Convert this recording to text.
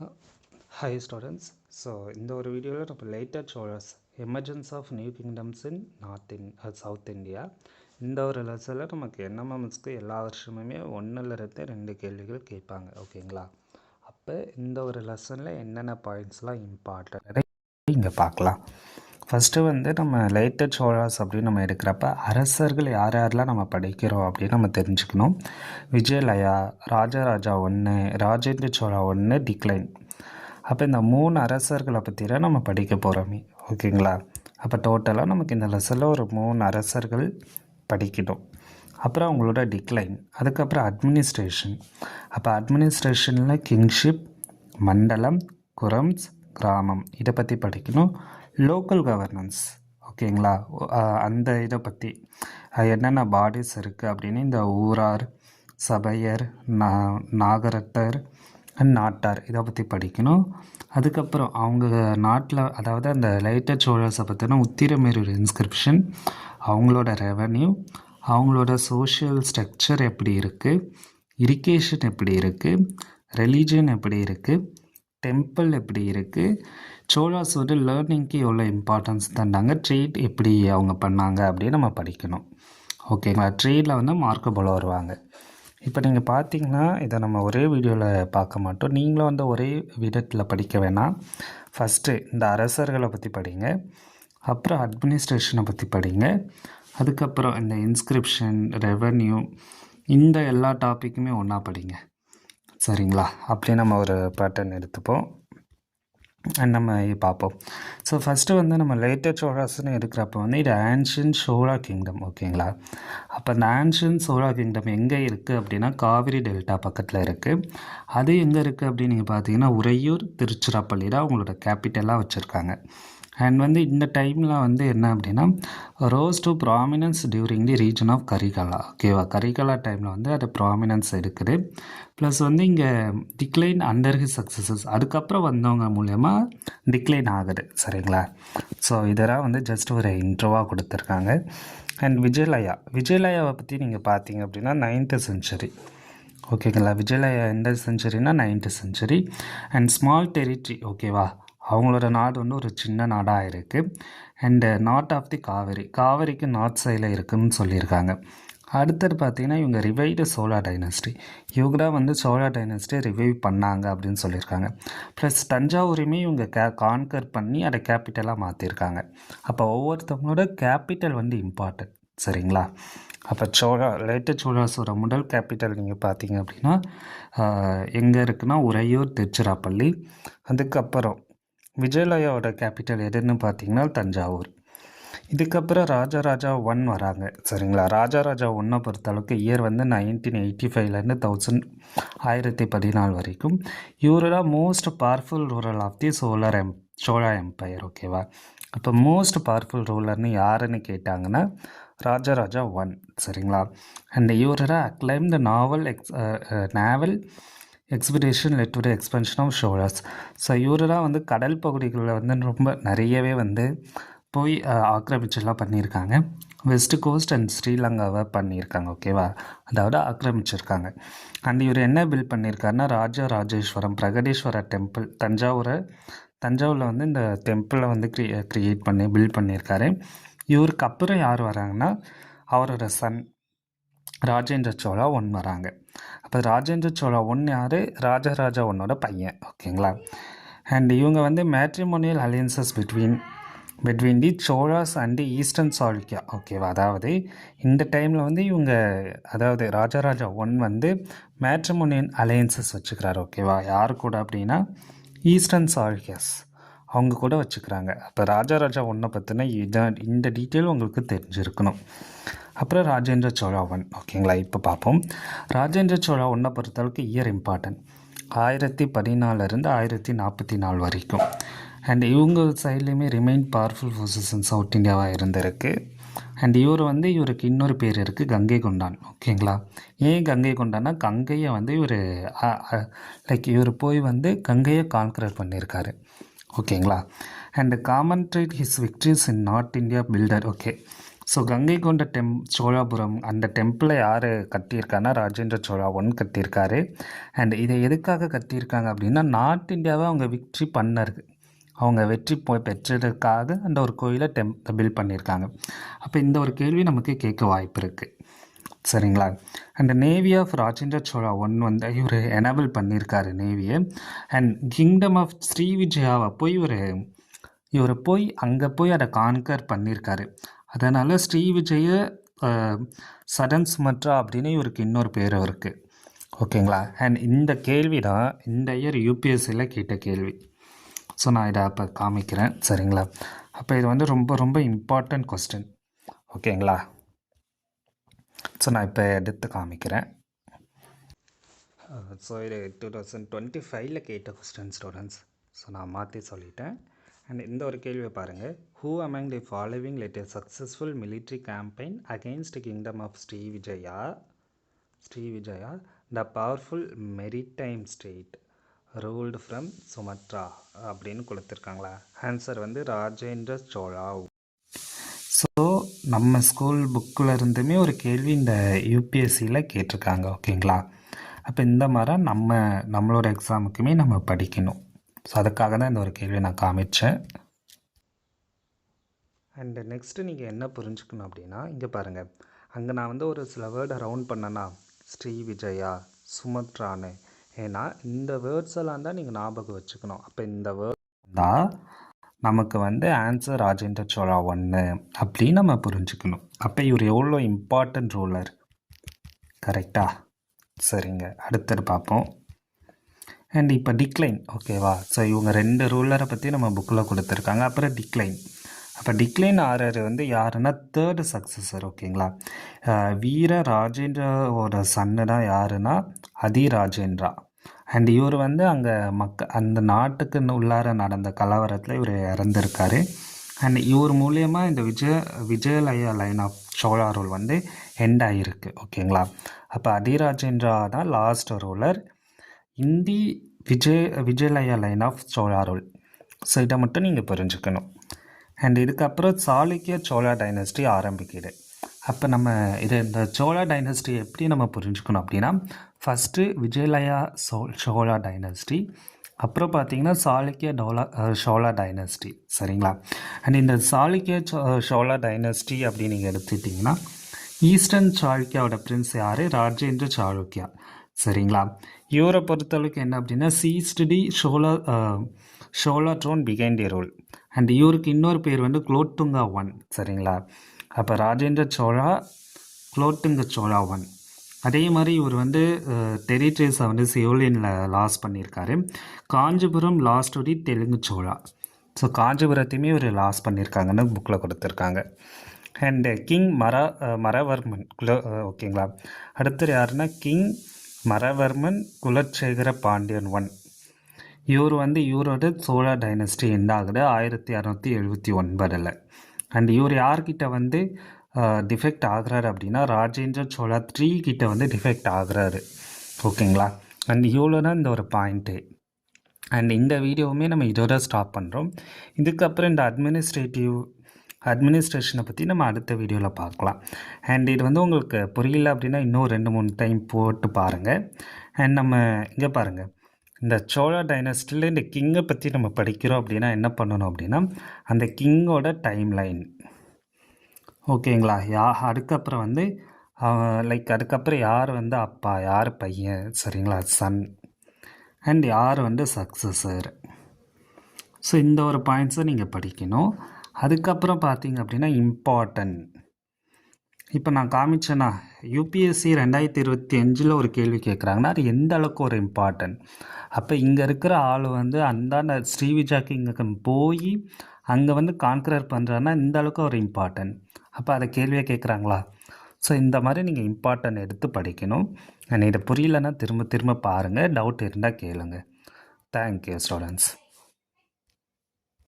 Uh, Hi students. So இந்த ஒரு வீடியோவில் நம்ம later Cholas emergence of new kingdoms in South India இந்த ஒரு லெசனில் நமக்கு என்எம்எம்எஸ்க்கு எல்லா வருஷமுமே ஒன்றுலேருந்து 2 கேள்விகள் கேட்பாங்க. ஓகேங்களா? அப்போ இந்த ஒரு லெசனில் என்னென்ன பாயிண்ட்ஸ்லாம் இம்பார்ட்டன்ட் இங்கே பார்க்கலாம். ஃபஸ்ட்டு வந்து நம்ம லேட்டர் சோழாஸ் அப்படின்னு நம்ம எடுக்கிறப்ப அரசர்கள் யார் யாரெல்லாம் நம்ம படிக்கிறோம் அப்படின்னு நம்ம தெரிஞ்சுக்கணும். விஜயலயா, ராஜராஜா 1, ராஜேந்திர சோழா 1, டிக்ளைன். அப்போ இந்த 3 அரசர்களை பற்றிலாம் நம்ம படிக்க போகிறோமே. ஓகேங்களா? அப்போ டோட்டலாக நமக்கு இந்த லெசனில் ஒரு 3 அரசர்கள் படிக்கணும். அப்புறம் அவங்களோட டிக்ளைன், அதுக்கப்புறம் அட்மினிஸ்ட்ரேஷன். அப்போ அட்மினிஸ்ட்ரேஷனில் கிங்ஷிப், மண்டலம், குரம்ஸ், கிராமம் இதை பற்றி படிக்கணும். லோக்கல் கவர்னன்ஸ், ஓகேங்களா? அந்த இதை பற்றி என்னென்ன பாடிஸ் இருக்குது அப்படின்னு இந்த ஊரார், சபையர், நாகரத்தர் அண்ட் நாட்டார் இதை பற்றி படிக்கணும். அதுக்கப்புறம் அவங்க நாட்டில், அதாவது அந்த லேட்டர் சோழர்ஸை பற்றின உத்திரமேரூர் இன்ஸ்கிரிப்ஷன், அவங்களோட ரெவன்யூ, அவங்களோட சோஷியல் ஸ்ட்ரக்சர் எப்படி இருக்குது, இரிகேஷன் எப்படி இருக்குது, ரிலீஜன் எப்படி இருக்குது, டெம்பிள் எப்படி இருக்குது, சோழாஸ் வந்து லேர்னிங்க்கு எவ்வளோ இம்பார்ட்டன்ஸ் தந்தாங்க, ட்ரேட் எப்படி அவங்க பண்ணாங்க அப்படின்னு நம்ம படிக்கணும். ஓகேங்களா? ட்ரேடில் வந்து மார்க்கு போல வருவாங்க. இப்போ நீங்கள் பார்த்தீங்கன்னா இதை நம்ம ஒரே வீடியோவில் பார்க்க மாட்டோம். நீங்களும் வந்து ஒரே விதத்தில் படிக்க வேணாம். ஃபஸ்ட்டு இந்த அரசர்களை பற்றி படிங்க, அப்புறம் அட்மினிஸ்ட்ரேஷனை பற்றி படிங்க, அதுக்கப்புறம் இந்த இன்ஸ்கிரிப்ஷன், ரெவன்யூ, இந்த எல்லா டாப்பிக்குமே ஒன்றா படிங்க. சரிங்களா? அப்படி நம்ம ஒரு பேட்டர்ன் எடுத்துப்போம், நம்ம பார்ப்போம். ஸோ ஃபஸ்ட்டு வந்து நம்ம லேட்டர் சோழாஸ்ன்னு எடுக்கிறப்ப வந்து இது ஆன்ஷியன் சோழா கிங்டம். ஓகேங்களா? அப்போ இந்த ஆன்ஷியன் சோழா கிங்டம் எங்கே இருக்குது அப்படின்னா காவிரி டெல்டா பக்கத்தில் இருக்குது. அது எங்கே இருக்குது அப்படின்னு நீங்கள் பார்த்தீங்கன்னா உறையூர், திருச்சிராப்பள்ளி தான் அவங்களோட கேபிட்டலாக வச்சுருக்காங்க. அண்ட் வந்து இந்த டைமில் வந்து என்ன அப்படின்னா rose to prominence during the reign of Karikala. ஓகேவா? கரிகாலா டைமில் வந்து அது ப்ராமினன்ஸ் எடுக்குது. ப்ளஸ் வந்து இங்கே டிக்ளைன் அண்டர் ஹிஸ் சக்ஸஸஸ், அதுக்கப்புறம் வந்தவங்க மூலயமா டிக்ளைன் ஆகுது. சரிங்களா? ஸோ இதெல்லாம் வந்து ஜஸ்ட் ஒரு இன்ட்ரோவாக கொடுத்துருக்காங்க. அண்ட் விஜயலயாவை பற்றி நீங்கள் பார்த்தீங்க அப்படின்னா 9th செஞ்சுரி. ஓகேங்களா? விஜயலயா எந்த செஞ்சுரினா 9th century. And small territory. ஓகேவா? அவங்களோட நாடு வந்து ஒரு சின்ன நாடாக இருக்குது. அண்டு நார்த் ஆஃப் தி காவேரிக்கு நார்த் சைடில் இருக்குதுன்னு சொல்லியிருக்காங்க. அடுத்தது பார்த்திங்கன்னா இவங்க ரிவைவ்டு சோழா டைனஸ்டி. இவங்க தான் வந்து சோழா டைனஸ்டியை ரிவைவ் பண்ணாங்க அப்படின்னு சொல்லியிருக்காங்க. ப்ளஸ் தஞ்சாவூரையுமே இவங்க கான்கர் பண்ணி அதை கேபிட்டலாக மாற்றிருக்காங்க. அப்போ ஒவ்வொருத்தவங்களோட கேபிட்டல் வந்து இம்பார்ட்டன்ட். சரிங்களா? அப்போ லேட்டர் சோழாஸோட முதல் கேபிட்டல் நீங்கள் பார்த்தீங்க அப்படின்னா எங்கே இருக்குன்னா உறையூர், திருச்சிராப்பள்ளி. அதுக்கப்புறம் விஜயலயாவோட கேபிட்டல் எதுன்னு பார்த்தீங்கன்னா தஞ்சாவூர். இதுக்கப்புறம் ராஜராஜா 1 வராங்க. சரிங்களா? ராஜராஜா 1 பொறுத்தளவுக்கு இயர் வந்து 1985லேருந்து 1014 வரைக்கும். இவர் தான் most powerful ruler of the Chola empire. ஓகேவா? அப்போ மோஸ்ட் பவர்ஃபுல் ரூலர்னு யாருன்னு கேட்டாங்கன்னா ராஜராஜா 1. சரிங்களா? அண்ட் இவர் தான் acclaim the naval expedition led to the expansion of Cholas. So இவர் தான் வந்து கடல் பகுதிகளில் வந்து ரொம்ப நிறையவே வந்து போய் ஆக்கிரமிச்செல்லாம் பண்ணியிருக்காங்க. வெஸ்ட் கோஸ்ட் அண்ட் ஸ்ரீலங்காவை பண்ணியிருக்காங்க. ஓகேவா? அதாவது ஆக்கிரமிச்சிருக்காங்க. அண்ட் இவர் என்ன பில்ட் பண்ணியிருக்காருன்னா ராஜராஜேஸ்வரம் பிரகதீஸ்வரர் டெம்பிள், தஞ்சாவூரில் வந்து இந்த டெம்பிளை வந்து க்ரியேட் பண்ணி பில்ட் பண்ணியிருக்காரு. இவருக்கு அப்புறம் யார் வராங்கன்னா அவரோட சன் ராஜேந்திர சோழா 1 வராங்க. அப்போ ராஜேந்திர சோழா 1 யார்? ராஜராஜா 1ஓட பையன். ஓகேங்களா? அண்ட் இவங்க வந்து matrimonial alliances between the Cholas and eastern Chalukya. ஓகேவா? அதாவது இந்த டைமில் வந்து இவங்க, அதாவது ராஜராஜா 1 வந்து மேட்ரிமோனியல் அலையன்சஸ் வச்சுக்கிறாரு. ஓகேவா? யார் கூட அப்படின்னா ஈஸ்டர்ன் சாளுக்கியாஸ் அவங்க கூட வச்சுக்கிறாங்க. அப்போ ராஜராஜா 1 பற்றின இந்த டீட்டெயில் உங்களுக்கு தெரிஞ்சிருக்கணும். அப்புறம் ராஜேந்திர சோழா 1. ஓகேங்களா? இப்போ பார்ப்போம். ராஜேந்திர சோழா 1 பொறுத்தளவுக்கு இயர் இம்பார்ட்டன்ட் 1014 1044 வரைக்கும். அண்ட் இவங்க சைட்லேயுமே remain powerful forces in South இந்தியாவாக இருந்திருக்கு. அண்ட் இவருக்கு இன்னொரு பேர் இருக்குது, கங்கை கொண்டான். ஓகேங்களா? ஏன் கங்கை கொண்டான்னா கங்கையை வந்து இவர் போய் வந்து கங்கையை கான்கரர் பண்ணியிருக்காரு. ஓகேங்களா? And commemorate his victories in North India builder. Okay. So Gangaikonda Cholapuram அந்த டெம்பிளை யார் கட்டியிருக்காருன்னா ராஜேந்திர சோழா ஒன் கட்டியிருக்காரு. அண்ட் இதை எதுக்காக கட்டியிருக்காங்க அப்படின்னா நார்த் இந்தியாவை அவங்க விக்ட்ரி பண்ணருக்கு அவங்க வெற்றி பெற்றதுக்காக அந்த ஒரு கோயிலை பில்ட் பண்ணியிருக்காங்க. அப்போ இந்த ஒரு கேள்வி நமக்கு கேட்க வாய்ப்பு இருக்குது. சரிங்களா? And navy of Rajendra Chola one வந்து இவர் எனேபிள் பண்ணியிருக்காரு நேவியை. அண்ட் கிங்டம் ஆஃப் ஸ்ரீ விஜயாவை போய் இவர் போய் அங்கே போய் அதை கான்கர் பண்ணியிருக்காரு. அதனால் ஸ்ரீ விஜய சடன் சுமத்ரா அப்படின்னு இவருக்கு இன்னொரு பேரும் இருக்குது. ஓகேங்களா? அண்ட் இந்த கேள்வி தான் இந்த இயர் யூபிஎஸ்சியில் கேட்ட கேள்வி. ஸோ நான் இதை அப்போ காமிக்கிறேன். சரிங்களா? அப்போ இது வந்து ரொம்ப ரொம்ப இம்பார்ட்டண்ட் கொஸ்டின். ஓகேங்களா? ஸோ நான் இப்போ எடுத்து காமிக்கிறேன். ஸோ இது 2025 கேட்ட கொஸ்டின் ஸ்டூடெண்ட்ஸ். ஸோ நான் மாற்றி சொல்லிட்டேன். அண்ட் இந்த ஒரு கேள்வியை பாருங்கள். Who among the following led a successful military campaign against kingdom of Sri Vijaya the powerful maritime state ruled from Sumatra அப்படின்னு கொடுத்துருக்காங்களா? ஆன்சர் வந்து ராஜேந்திர சோழா. ஸோ நம்ம ஸ்கூல் புக்கில் இருந்துமே ஒரு கேள்வி இந்த யூபிஎஸ்சியில் கேட்டிருக்காங்க. ஓகேங்களா? அப்போ இந்த மாதிரி நம்மளோட எக்ஸாமுக்குமே நம்ம படிக்கணும். ஸோ அதுக்காக தான் இந்த ஒரு கேள்வியை நான் காமிச்சேன். அண்டு நெக்ஸ்ட்டு நீங்கள் என்ன புரிஞ்சுக்கணும் அப்படின்னா, இங்கே பாருங்கள், அங்கே நான் வந்து ஒரு சில வேர்டை ரவுண்ட் பண்ணேன்னா ஸ்ரீ விஜயா சுமத்ரான்னு. ஏன்னா இந்த வேர்ட்ஸ் எல்லாம் தான் நீங்கள் ஞாபகம் வச்சுக்கணும். அப்போ இந்த வேர்ட் தான் நமக்கு வந்து ஆன்சர் ராஜேந்திர சோழா ஒன்று அப்படின்னு நம்ம புரிஞ்சுக்கணும். அப்போ இவர் எவ்வளோ இம்பார்ட்டன்ட் ரூலர். கரெக்டாக? சரிங்க, அடுத்தது பார்ப்போம். அண்ட் இப்போ டிக்ளைன். ஓகேவா? ஸோ இவங்க 2 ரூலரை பற்றி நம்ம புக்கில் கொடுத்துருக்காங்க. அப்புறம் டிக்ளைன். அப்போ டிக்ளைன் ஆர்டர் வந்து யாருன்னா 3rd சக்ஸஸர். ஓகேங்களா? வீர ராஜேந்திராவோட சன்னு தான் யாருன்னா அதிராஜேந்திரா. அண்ட் இவர் வந்து அங்கே அந்த நாட்டுக்கு உள்ளார நடந்த கலவரத்தில் இவர் இறந்துருக்காரு. அண்ட் இவர் மூலியமாக இந்த Vijayalaya line of Chola rule வந்து எண்ட் ஆகிருக்கு. ஓகேங்களா? அப்போ அதிராஜேந்திரா தான் last ruler in the Vijayalaya line of Chola rule. So இதை மட்டும் நீங்கள் புரிஞ்சுக்கணும். அண்ட் இதுக்கப்புறம் சாளுக்கிய சோழா டைனஸ்டி ஆரம்பிக்குது. அப்போ நம்ம இந்த சோழா டைனஸ்டி எப்படி நம்ம புரிஞ்சுக்கணும் அப்படின்னா, ஃபஸ்ட்டு விஜயலயா சோழா டைனஸ்டி, அப்புறம் பார்த்திங்கன்னா சாளுக்கிய சோழா டைனஸ்டி. சரிங்களா? அண்ட் இந்த சாளுக்கிய சோழா டைனஸ்டி அப்படின்னு நீங்கள் எடுத்துக்கிட்டிங்கன்னா ஈஸ்டர்ன் சாளுக்கியாவோட பிரின்ஸ் யார்? ராஜேந்திர சாளுக்கியா. சரிங்களா? இவரை பொறுத்தளவுக்கு என்ன அப்படின்னா seized Chola throne began the rule. And இவருக்கு இன்னொரு பேர் வந்து குலோத்துங்கா ஒன். சரிங்களா? அப்போ ராஜேந்திர சோழா குலோத்துங்க சோழா ஒன். அதே மாதிரி இவர் வந்து டெரிட்டரிஸை வந்து சியோலினில் லாஸ் பண்ணியிருக்காரு. Kanchipuram lost to the Telugu Chola. So காஞ்சிபுரத்தையுமே இவர் லாஸ் பண்ணியிருக்காங்கன்னு புக்கில் கொடுத்துருக்காங்க. அண்டு கிங் மரவர்மன் ஓகேங்களா? அடுத்தது யாருன்னா கிங் மரவர்மன் குலசேகர பாண்டியன் ஒன். இவர் வந்து இவரோட சோழா டைனஸ்டி எண்ட் ஆகுது 1679. அண்ட் இவர் யார்கிட்ட வந்து டிஃபெக்ட் ஆகிறாரு அப்படின்னா ராஜேந்திர சோழா 3 கிட்ட வந்து டிஃபெக்ட் ஆகிறாரு. ஓகேங்களா? அண்ட் இவ்வளோ தான் இந்த ஒரு பாயிண்ட்டு. அண்ட் இந்த வீடியோவுமே நம்ம இதோட ஸ்டாப் பண்ணுறோம். இதுக்கப்புறம் இந்த அட்மினிஸ்ட்ரேஷனை பற்றி நம்ம அடுத்த வீடியோவில் பார்க்கலாம். அண்ட் இது வந்து உங்களுக்கு புரியல அப்படின்னா இன்னும் 2-3 டைம் போட்டு பாருங்கள். அண்ட் நம்ம இங்கே பாருங்கள், இந்த சோழா டைனஸ்டியில் இந்த கிங்கை பற்றி நம்ம படிக்கிறோம் அப்படின்னா என்ன பண்ணணும் அப்படின்னா அந்த கிங்கோட டைம் லைன். ஓகேங்களா? அதுக்கப்புறம் வந்து அதுக்கப்புறம் யார் வந்து அப்பா, யார் பையன், சரிங்களா, சன், அண்ட் யார் வந்து சக்ஸஸர். ஸோ இந்த ஒரு பாயிண்ட்ஸை நீங்கள் படிக்கணும். அதுக்கப்புறம் பார்த்தீங்க அப்படின்னா இம்பார்ட்டன்ட். இப்போ நான் காமிச்சேன்னா யூபிஎஸ்சி 2025 ஒரு கேள்வி கேட்குறாங்கன்னா அது எந்த அளவுக்கு ஒரு இம்பார்ட்டன்ட். அப்போ இங்கே இருக்கிற ஆள் வந்து அந்த ஸ்ரீவிஜாக்கு இங்கே போய் அங்கே வந்து கான்கரர் பண்ணுறாருன்னா இந்த அளவுக்கு ஒரு இம்பார்ட்டன்ட். அப்போ அதை கேள்வியாக கேட்குறாங்களா? ஸோ இந்த மாதிரி நீங்கள் இம்பார்ட்டன்ட் எடுத்து படிக்கணும். இதை புரியலன்னா திரும்ப பாருங்கள். டவுட் இருந்தால் கேளுங்க. Thank you students.